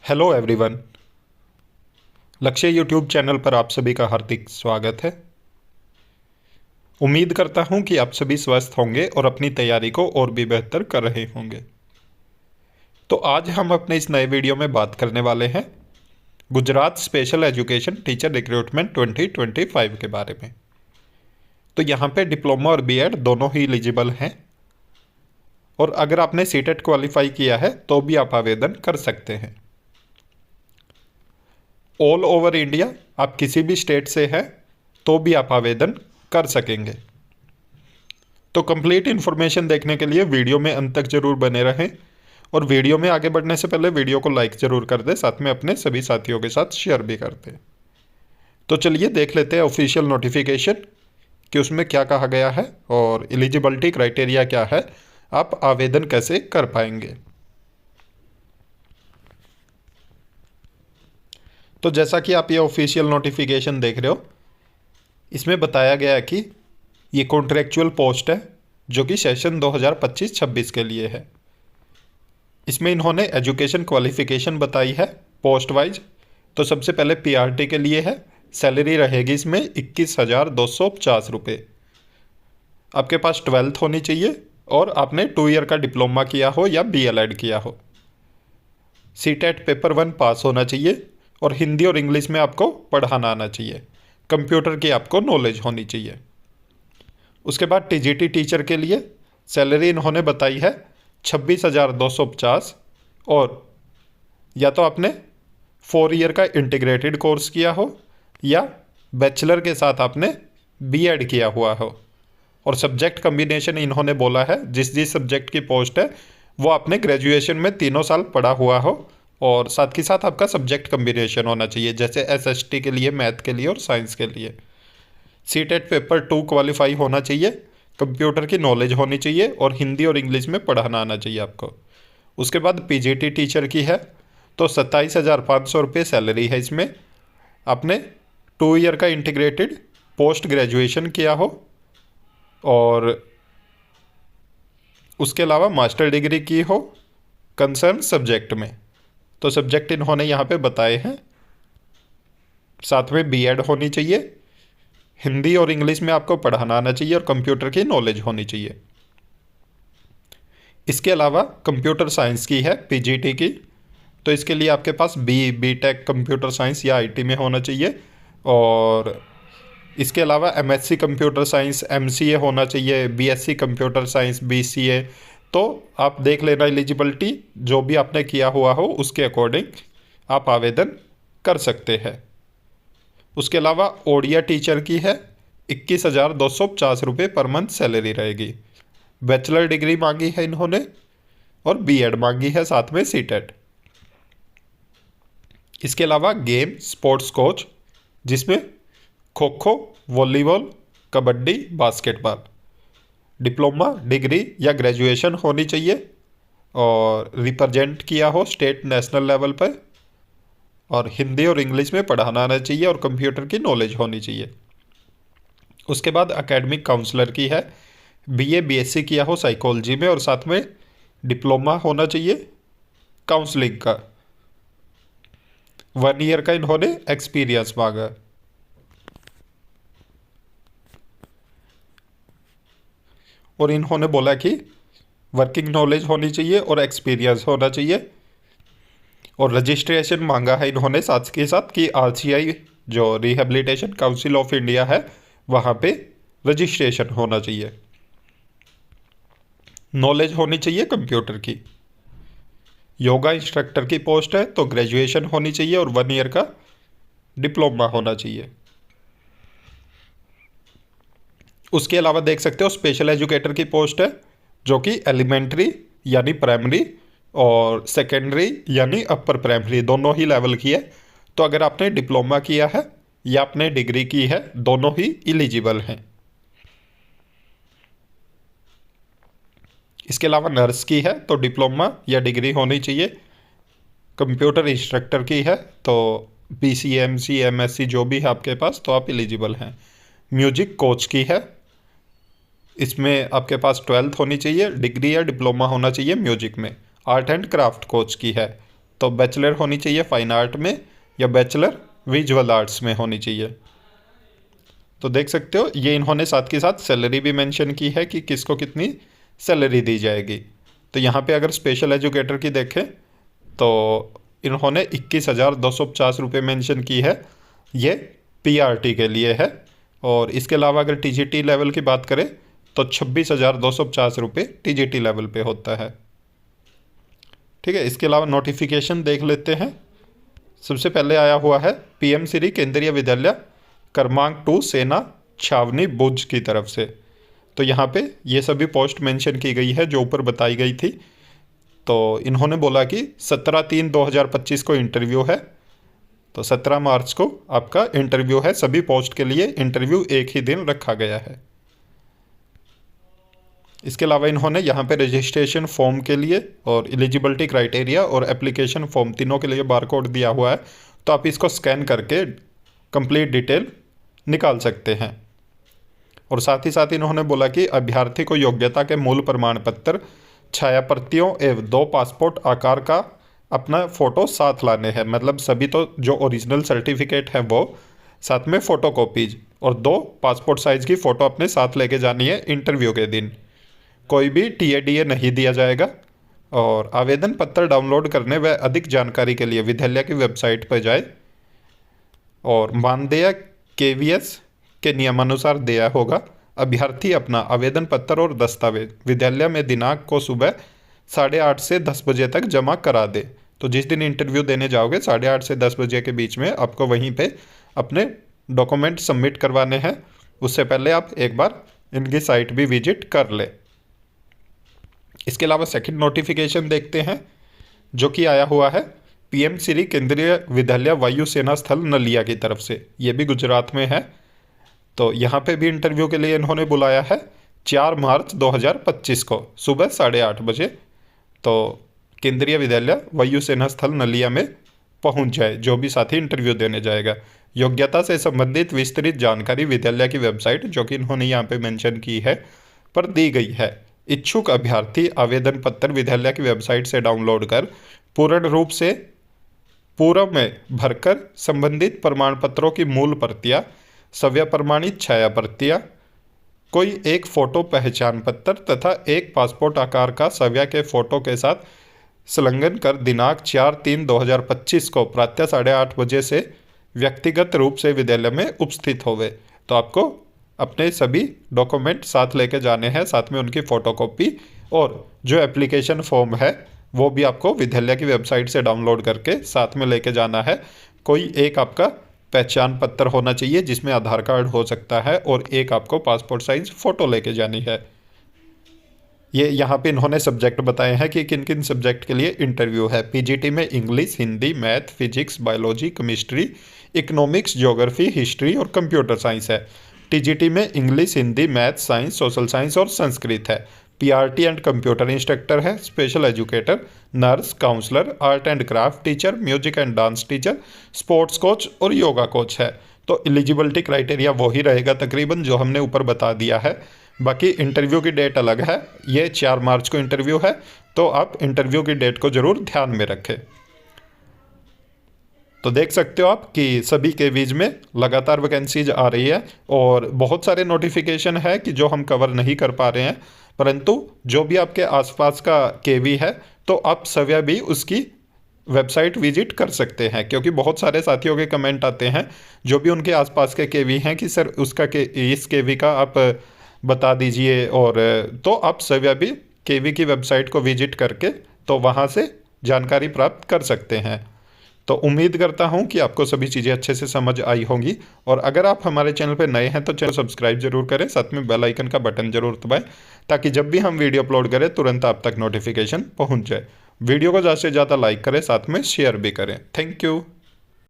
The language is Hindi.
Hello everyone. लक्ष्य यूट्यूब चैनल पर आप सभी का हार्दिक स्वागत है। उम्मीद करता हूं कि आप सभी स्वस्थ होंगे और अपनी तैयारी को और भी बेहतर कर रहे होंगे। तो आज हम अपने इस नए वीडियो में बात करने वाले हैं Gujarat special education teacher recruitment 2025 के बारे में। तो यहाँ पे डिप्लोमा और बीएड दोनों ही एलिजिबल हैं और अगर आपने सीटेट क्वालिफाई किया है तो भी आप आवेदन कर सकते हैं। ऑल ओवर इंडिया आप किसी भी स्टेट से हैं तो भी आप आवेदन कर सकेंगे। तो कंप्लीट इन्फॉर्मेशन देखने के लिए वीडियो में अंत तक जरूर बने रहें और वीडियो में आगे बढ़ने से पहले वीडियो को लाइक ज़रूर कर दें, साथ में अपने सभी साथियों के साथ शेयर भी कर दें। तो चलिए देख लेते हैं ऑफिशियल नोटिफिकेशन कि उसमें क्या कहा गया है और एलिजिबिलिटी क्राइटेरिया क्या है, आप आवेदन कैसे कर पाएंगे। तो जैसा कि आप ये ऑफिशियल नोटिफिकेशन देख रहे हो, इसमें बताया गया है कि ये कॉन्ट्रैक्चुअल पोस्ट है जो कि सेशन 2025-26 के लिए है। इसमें इन्होंने एजुकेशन क्वालिफिकेशन बताई है पोस्ट वाइज। तो सबसे पहले पीआरटी के लिए है, सैलरी रहेगी इसमें 21,250 रुपये। आपके पास 12th होनी चाहिए और आपने 2 ईयर का डिप्लोमा किया हो या बीएलएड किया हो। सीटेट पेपर 1 पास होना चाहिए और हिंदी और इंग्लिश में आपको पढ़ाना आना चाहिए। कंप्यूटर की आपको नॉलेज होनी चाहिए। उसके बाद टीजीटी टीचर के लिए सैलरी इन्होंने बताई है 26,250 और या तो आपने 4 ईयर का इंटीग्रेटेड कोर्स किया हो या बैचलर के साथ आपने बीएड किया हुआ हो। और सब्जेक्ट कम्बिनेशन इन्होंने बोला है जिस सब्जेक्ट की पोस्ट है वो आपने ग्रेजुएशन में 3 साल पढ़ा हुआ हो और साथ ही साथ आपका सब्जेक्ट कम्बिनेशन होना चाहिए, जैसे एसएसटी के लिए, मैथ के लिए और साइंस के लिए। सीटेट पेपर 2 क्वालिफाई होना चाहिए, कंप्यूटर की नॉलेज होनी चाहिए और हिंदी और इंग्लिश में पढ़ाना आना चाहिए आपको। उसके बाद पीजीटी टीचर की है तो 27,500 रुपये सैलरी है। इसमें आपने 2 ईयर का इंटीग्रेटेड पोस्ट ग्रेजुएशन किया हो और उसके अलावा मास्टर डिग्री की हो कंसर्न सब्जेक्ट में। तो सब्जेक्ट इन्होंने यहाँ पे बताए हैं। साथ में बीएड होनी चाहिए, हिंदी और इंग्लिश में आपको पढ़ाना आना चाहिए और कंप्यूटर की नॉलेज होनी चाहिए। इसके अलावा कंप्यूटर साइंस की है पीजीटी की, तो इसके लिए आपके पास बीटेक कंप्यूटर साइंस या आईटी में होना चाहिए। और इसके अलावा एमएससी कंप्यूटर साइंस, एमसीए होना चाहिए, बीएससी कंप्यूटर साइंस, बीसीए। तो आप देख लेना एलिजिबिलिटी जो भी आपने किया हुआ हो उसके अकॉर्डिंग आप आवेदन कर सकते हैं। उसके अलावा ओडिया टीचर की है 21,250 रुपये पर मंथ सैलरी रहेगी। बैचलर डिग्री मांगी है इन्होंने और बीएड मांगी है, साथ में सीटेट। इसके अलावा गेम स्पोर्ट्स कोच जिसमें kho kho, volleyball, kabaddi, basketball. Diploma, degree या ग्रेजुएशन होनी चाहिए और रिप्रेजेंट किया हो स्टेट नेशनल लेवल पर और हिंदी और इंग्लिश में पढ़ाना आना चाहिए और कंप्यूटर की नॉलेज होनी चाहिए। उसके बाद एकेडमिक काउंसलर की है, बीए बीएससी किया हो साइकोलॉजी में और साथ में डिप्लोमा होना चाहिए काउंसलिंग का। 1 ईयर का इन्होंने एक्सपीरियंस मांगा। और इन्होंने बोला कि वर्किंग नॉलेज होनी चाहिए और एक्सपीरियंस होना चाहिए। और रजिस्ट्रेशन मांगा है इन्होंने साथ के साथ कि आरसीआई जो रिहेबिलिटेशन काउंसिल ऑफ इंडिया है वहाँ पे रजिस्ट्रेशन होना चाहिए। नॉलेज होनी चाहिए कंप्यूटर की। योगा इंस्ट्रक्टर की पोस्ट है तो ग्रेजुएशन होनी चाहिए और 1 ईयर का डिप्लोमा होना चाहिए। उसके अलावा देख सकते हो स्पेशल एजुकेटर की पोस्ट है जो कि एलिमेंट्री यानी प्राइमरी और सेकेंडरी यानी अपर प्राइमरी दोनों ही लेवल की है। तो अगर आपने डिप्लोमा किया है या आपने डिग्री की है दोनों ही एलिजिबल हैं। इसके अलावा नर्स की है तो डिप्लोमा या डिग्री होनी चाहिए। कंप्यूटर इंस्ट्रक्टर की है तो बीसीएमसी एमएससी जो भी है आपके पास तो आप एलिजिबल हैं। म्यूजिक कोच की है, इसमें आपके पास 12th होनी चाहिए, डिग्री या डिप्लोमा होना चाहिए म्यूजिक में। आर्ट एंड क्राफ्ट कोच की है तो बैचलर होनी चाहिए फाइन आर्ट में या बैचलर विजुअल आर्ट्स में होनी चाहिए। तो देख सकते हो ये इन्होंने साथ के साथ सैलरी भी मेंशन की है कि किसको कितनी सैलरी दी जाएगी। तो यहाँ पे अगर स्पेशल एजुकेटर की देखें तो इन्होंने 21,250 रुपये मेंशन की है, ये पीआरटी के लिए है। और इसके अलावा अगर टीजीटी लेवल की बात करें तो 26,250 रुपये टीजीटी लेवल पे होता है। ठीक है, इसके अलावा नोटिफिकेशन देख लेते हैं। सबसे पहले आया हुआ है पीएम श्री केंद्रीय विद्यालय क्रमांक 2 सेना छावनी भुज की तरफ से। तो यहाँ पे ये सभी पोस्ट मेंशन की गई है जो ऊपर बताई गई थी। तो इन्होंने बोला कि 17/3/2025 को इंटरव्यू है, तो 17 मार्च को आपका इंटरव्यू है। सभी पोस्ट के लिए इंटरव्यू एक ही दिन रखा गया है। इसके अलावा इन्होंने यहाँ पे रजिस्ट्रेशन फॉर्म के लिए और एलिजिबिलिटी क्राइटेरिया और एप्लीकेशन फॉर्म तीनों के लिए बारकोड दिया हुआ है, तो आप इसको स्कैन करके कंप्लीट डिटेल निकाल सकते हैं। और साथ ही साथ इन्होंने बोला कि अभ्यर्थी को योग्यता के मूल प्रमाण पत्र, छाया प्रतियों एवं 2 पासपोर्ट आकार का अपना फ़ोटो साथ लाने हैं। मतलब सभी तो जो ओरिजिनल सर्टिफिकेट है वो, साथ में फ़ोटो कॉपीज और 2 पासपोर्ट साइज़ की फ़ोटो अपने साथ लेके जानी है इंटरव्यू के दिन। कोई भी टीएडीए नहीं दिया जाएगा। और आवेदन पत्र डाउनलोड करने व अधिक जानकारी के लिए विद्यालय की वेबसाइट पर जाए और मानदेय केवीएस के नियमानुसार दिया होगा। अभ्यर्थी अपना आवेदन पत्र और दस्तावेज विद्यालय में दिनांक को सुबह 8:30 से 10 बजे तक जमा करा दे। तो जिस दिन इंटरव्यू देने जाओगे 8:30 से 10 बजे के बीच में आपको वहीं पे अपने डॉक्यूमेंट सबमिट करवाने हैं। उससे पहले आप एक बार इनकी साइट भी विजिट कर ले। इसके अलावा सेकंड नोटिफिकेशन देखते हैं जो कि आया हुआ है पीएम श्री केंद्रीय विद्यालय वायुसेना स्थल नलिया की तरफ से। ये भी गुजरात में है। तो यहाँ पे भी इंटरव्यू के लिए इन्होंने बुलाया है 4 मार्च 2025 को सुबह 8:30 बजे। तो केंद्रीय विद्यालय वायुसेना स्थल नलिया में पहुँच जाए जो भी साथी इंटरव्यू देने जाएगा। योग्यता से संबंधित विस्तृत जानकारी विद्यालय की वेबसाइट, जो कि इन्होंने यहाँ पे मेंशन की है, पर दी गई है। इच्छुक अभ्यर्थी आवेदन पत्र विद्यालय की वेबसाइट से डाउनलोड कर पूर्ण रूप से पूर्व में भरकर संबंधित प्रमाण पत्रों की मूल प्रतियां, सव्य प्रमाणित छाया प्रतियां, कोई एक फ़ोटो पहचान पत्र तथा एक पासपोर्ट आकार का सव्य के फ़ोटो के साथ संलग्न कर दिनांक 4/3/2025 को प्रातः 8:30 बजे से व्यक्तिगत रूप से विद्यालय में उपस्थित होवे। तो आपको अपने सभी डॉक्यूमेंट साथ लेके जाने हैं, साथ में उनकी फ़ोटोकॉपी और जो एप्लीकेशन फॉर्म है वो भी आपको विद्यालय की वेबसाइट से डाउनलोड करके साथ में लेके जाना है। कोई एक आपका पहचान पत्र होना चाहिए जिसमें आधार कार्ड हो सकता है और एक आपको पासपोर्ट साइज फ़ोटो लेके जानी है। ये यहाँ पे इन्होंने सब्जेक्ट बताए हैं कि किन किन सब्जेक्ट के लिए इंटरव्यू है। पीजीटी में English, Hindi, math, physics, biology, chemistry, economics, geography, history और कंप्यूटर साइंस है। टीजीटी में English, Hindi, math, science, social science और संस्कृत है। पीआरटी एंड कंप्यूटर इंस्ट्रक्टर है, special educator, nurse, counsellor, art and craft teacher, music and dance teacher, sports coach और योगा कोच है। तो एलिजिबिलिटी क्राइटेरिया वही रहेगा तकरीबन जो हमने ऊपर बता दिया है। बाकी इंटरव्यू की डेट अलग है, ये 4 मार्च को इंटरव्यू है, तो आप इंटरव्यू की डेट को ज़रूर ध्यान में रखें। तो देख सकते हो आप कि सभी केवीज में लगातार वैकेंसीज आ रही है और बहुत सारे नोटिफिकेशन है कि जो हम कवर नहीं कर पा रहे हैं, परंतु जो भी आपके आसपास का केवी है तो आप सभी भी उसकी वेबसाइट विजिट कर सकते हैं, क्योंकि बहुत सारे साथियों के कमेंट आते हैं जो भी उनके आसपास के केवी हैं कि सर उसका इस केवी का आप बता दीजिए। और तो आप सभी भी केवी की वेबसाइट को विजिट करके तो वहाँ से जानकारी प्राप्त कर सकते हैं। तो उम्मीद करता हूँ कि आपको सभी चीज़ें अच्छे से समझ आई होंगी। और अगर आप हमारे चैनल पर नए हैं तो चैनल सब्सक्राइब जरूर करें, साथ में बेल आइकन का बटन जरूर दबाएं ताकि जब भी हम वीडियो अपलोड करें तुरंत आप तक नोटिफिकेशन पहुँच जाए। वीडियो को ज़्यादा से ज़्यादा लाइक करें, साथ में शेयर भी करें। Thank you.